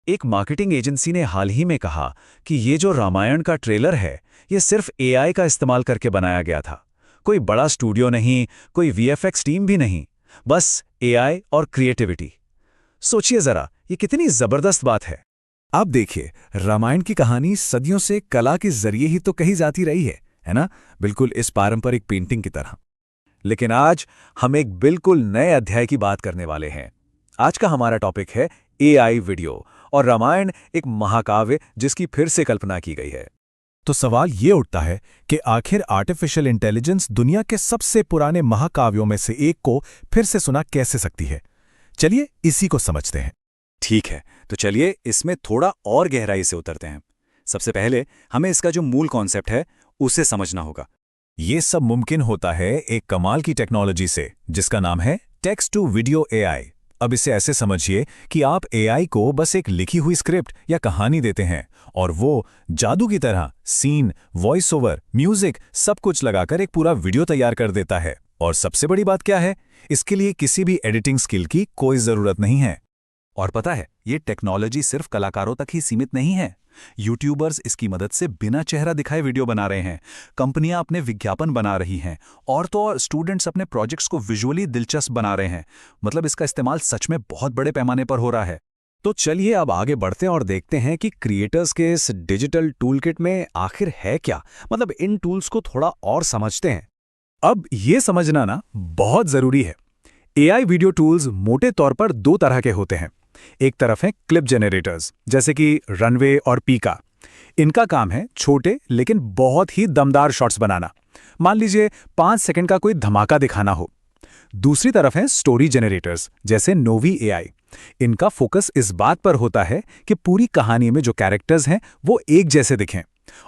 एक marketing agency ने हाल ही में कहा कि ये जो रामायण का ट्रेलर है, ये सिर्फ एआई का इस्तेमाल करके बनाया गया था। कोई बड़ा स्टूडियो नहीं, कोई वीएफएक्स टीम भी नहीं, बस एआई और क्रिएटिविटी। सोचिए जरा, ये कितनी जबरदस्त बात है। आप देखिए, रामायण की कहानी सदियों से कला के जरिए ही तो कही जाती रही है ना? बिल्कुल इस पारंपरिक पेंटिंग की तरह। लेकिन आज हम एक बिल्कुल नए अध्याय की बात करने वाले हैं। आज का हमारा टॉपिक है एआई वीडियो और रामायण, एक महाकाव्य जिसकी फिर से कल्पना की गई है। तो सवाल ये उठता है कि आखिर आर्टिफिशियल इंटेलिजेंस दुनिया के सबसे पुराने महाकाव्यों में से एक को फिर से सुना कैसे सकती है? चलिए इसी को समझते हैं। ठीक है, तो चलिए इसमें थोड़ा और गहराई से उतरते हैं। सबसे पहले हमें इसका जो मूल कॉन्सेप्ट है उसे समझना होगा। ये सब मुमकिन होता है एक कमाल की टेक्नोलॉजी से, जिसका नाम है टेक्स्ट टू वीडियो एआई। अब इसे ऐसे समझिए कि आप एआई को बस एक लिखी हुई स्क्रिप्ट या कहानी देते हैं और वो जादू की तरह सीन, वॉइस ओवर, म्यूजिक सब कुछ लगाकर एक पूरा वीडियो तैयार कर देता है। और सबसे बड़ी बात क्या है, इसके लिए किसी भी एडिटिंग स्किल की कोई जरूरत नहीं है। और पता है, ये टेक्नोलॉजी सिर्फ कलाकारों तक ही सीमित नहीं है। यूट्यूबर्स इसकी मदद से बिना चेहरा दिखाए वीडियो बना रहे हैं, कंपनियां अपने विज्ञापन बना रही हैं, और तो और स्टूडेंट्स अपने प्रोजेक्ट्स को विजुअली दिलचस्प बना रहे हैं। मतलब इसका इस्तेमाल सच में बहुत बड़े पैमाने पर हो रहा है। तो चलिए अब आगे बढ़ते हैं और देखते हैं कि क्रिएटर्स के इस डिजिटल टूलकिट में आखिर है क्या। मतलब इन टूल्स को थोड़ा और समझते हैं। अब ये समझना ना बहुत जरूरी है। एआई वीडियो टूल्स मोटे तौर पर दो तरह के होते हैं। एक तरफ है क्लिप जनरेटर्स, जैसे कि रनवे और पीका। इनका काम है छोटे लेकिन बहुत ही दमदार शॉट्स बनाना। मान लीजिए 5 सेकंड का कोई धमाका दिखाना हो। दूसरी तरफ है स्टोरी जनरेटर्स, जैसे नोवी एआई। इनका फोकस इस बात पर होता है कि पूरी कहानी में जो कैरेक्टर्स हैं वो एक जैसे दिखें।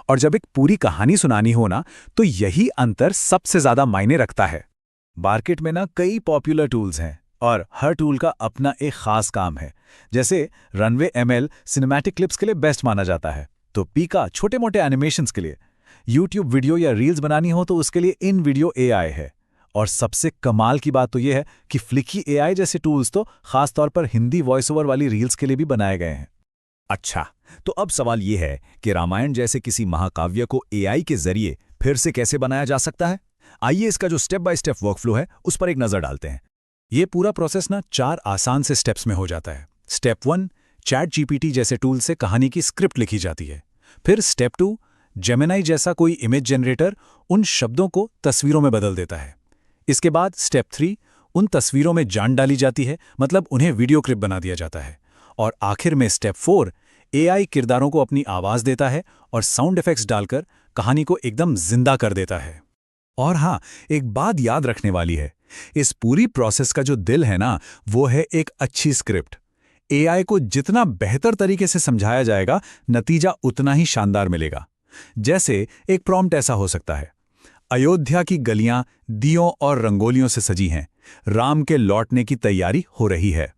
और जब एक पूरी कहानी सुनानी हो ना, तो यही अंतर सबसे ज्यादा मायने रखता है। मार्केट में ना कई पॉपुलर टूल्स हैं और हर टूल का अपना एक खास काम है। जैसे रनवे एमएल सिनेमैटिक क्लिप्स के लिए बेस्ट माना जाता है, तो पीका छोटे मोटे एनिमेशंस के लिए। यूट्यूब वीडियो या रील्स बनानी हो तो उसके लिए इन वीडियो एआई है। और सबसे कमाल की बात तो यह है कि फ्लिकी एआई जैसे टूल्स तो खासतौर पर हिंदी वॉइस ओवर वाली रील्स के लिए भी बनाए गए हैं। अच्छा, तो अब सवाल यह है कि रामायण जैसे किसी महाकाव्य को एआई के जरिए फिर से कैसे बनाया जा सकता है? आइए इसका जो स्टेप बाय स्टेप वर्कफ्लो है उस पर एक नजर डालते हैं। ये पूरा प्रोसेस ना 4 आसान से स्टेप्स में हो जाता है। स्टेप 1, चैट जीपीटी जैसे टूल से कहानी की स्क्रिप्ट लिखी जाती है। फिर स्टेप 2, जेमिनाई जैसा कोई इमेज जनरेटर उन शब्दों को तस्वीरों में बदल देता है। इसके बाद स्टेप 3, उन तस्वीरों में जान डाली जाती है, मतलब उन्हें वीडियो क्लिप बना दिया जाता है। और आखिर में स्टेप 4, एआई किरदारों को अपनी आवाज देता है और साउंड इफेक्ट्स डालकर कहानी को एकदम जिंदा कर देता है। और हाँ, एक बात याद रखने वाली है, इस पूरी प्रोसेस का जो दिल है ना, वो है एक अच्छी स्क्रिप्ट। एआई को जितना बेहतर तरीके से समझाया जाएगा, नतीजा उतना ही शानदार मिलेगा। जैसे एक प्रॉम्प्ट ऐसा हो सकता है, अयोध्या की गलियां दियों और रंगोलियों से सजी हैं, राम के लौटने की तैयारी हो रही है।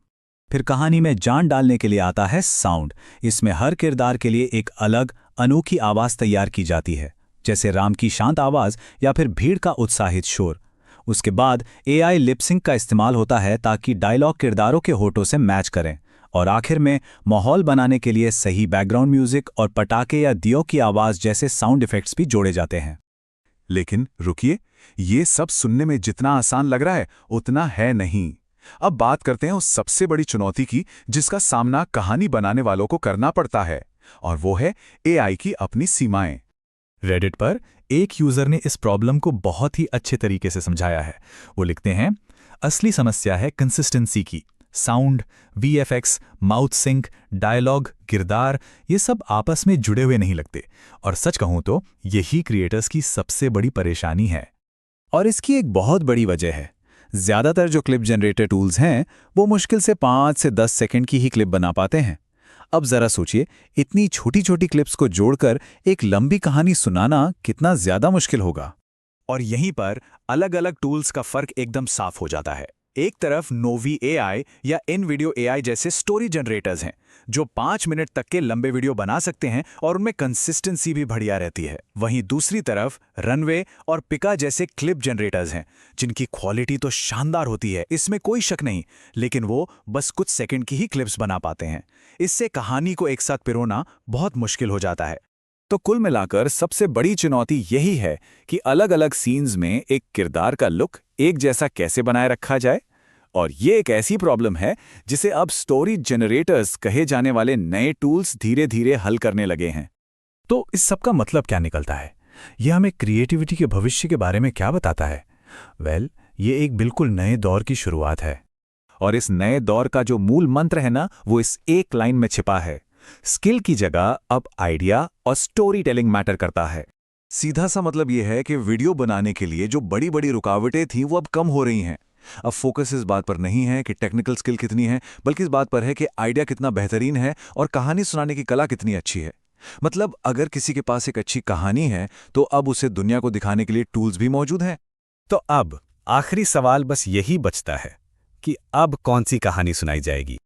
फिर कहानी में जान डालने के लिए आता है साउंड। इसमें हर किरदार के लिए एक अलग अनोखी आवाज तैयार की जाती है, जैसे राम की शांत आवाज या फिर भीड़ का उत्साहित शोर। उसके बाद एआई लिपसिंक का इस्तेमाल होता है ताकि डायलॉग किरदारों के होठों से मैच करें। और आखिर में माहौल बनाने के लिए सही बैकग्राउंड म्यूजिक और पटाखे या दियों की आवाज जैसे साउंड इफेक्ट्स भी जोड़े जाते हैं। लेकिन रुकिए, ये सब सुनने में जितना आसान लग रहा है उतना है नहीं। अब बात करते हैं उस सबसे बड़ी चुनौती की जिसका सामना कहानी बनाने वालों को करना पड़ता है, और वो है एआई की अपनी सीमाएं। रेडिट पर एक यूजर ने इस प्रॉब्लम को बहुत ही अच्छे तरीके से समझाया है। वो लिखते हैं, असली समस्या है कंसिस्टेंसी की। Sound, VFX, mouth sync, dialogue, किरदार, ये सब आपस में जुड़े हुए नहीं लगते। और सच कहूं तो यही क्रिएटर्स की सबसे बड़ी परेशानी है। और इसकी एक बहुत बड़ी वजह है, ज्यादातर जो क्लिप जनरेटर टूल्स हैं वो मुश्किल से 5 से 10 सेकंड की ही क्लिप बना पाते हैं। अब जरा सोचिए, इतनी छोटी छोटी क्लिप्स को जोड़कर एक लंबी कहानी सुनाना कितना ज्यादा मुश्किल होगा। और यहीं पर अलग अलग टूल्स का फर्क एकदम साफ हो जाता है। एक तरफ नोवी एआई या इनवीडियो एआई जैसे स्टोरी जनरेटर्स हैं जो 5 मिनट तक के लंबे वीडियो बना सकते हैं और उनमें कंसिस्टेंसी भी बढ़िया रहती है। वहीं दूसरी तरफ रनवे और पिका जैसे क्लिप जनरेटर्स हैं जिनकी क्वालिटी तो शानदार होती है, इसमें कोई शक नहीं, लेकिन वो बस कुछ सेकंड की ही क्लिप्स बना पाते हैं। इससे कहानी को एक साथ पिरोना बहुत मुश्किल हो जाता है। तो कुल मिलाकर सबसे बड़ी चुनौती यही है कि अलग-अलग सीन्स में एक किरदार का लुक एक जैसा कैसे बनाए रखा जाए। और ये एक ऐसी प्रॉब्लम है जिसे अब स्टोरी जनरेटर्स कहे जाने वाले नए टूल्स धीरे-धीरे हल करने लगे हैं। तो इस सब का मतलब क्या निकलता है? यह हमें क्रिएटिविटी के भविष्य के बारे में क्या बताता है? ये एक बिल्कुल नए दौर की शुरुआत है। और इस नए दौर का जो मूल मंत्र है ना, वो इस एक लाइन में छिपा है। स्किल की जगह अब आइडिया और स्टोरी टेलिंग मैटर करता है। सीधा सा मतलब यह है कि वीडियो बनाने के लिए जो बड़ी बड़ी रुकावटें थीं वो अब कम हो रही हैं। अब फोकस इस बात पर नहीं है कि टेक्निकल स्किल कितनी है, बल्कि इस बात पर है कि आइडिया कितना बेहतरीन है और कहानी सुनाने की कला कितनी अच्छी है। मतलब अगर किसी के पास एक अच्छी कहानी है तो अब उसे दुनिया को दिखाने के लिए टूल्स भी मौजूद हैं। तो अब आखिरी सवाल बस यही बचता है कि अब कौन सी कहानी सुनाई जाएगी।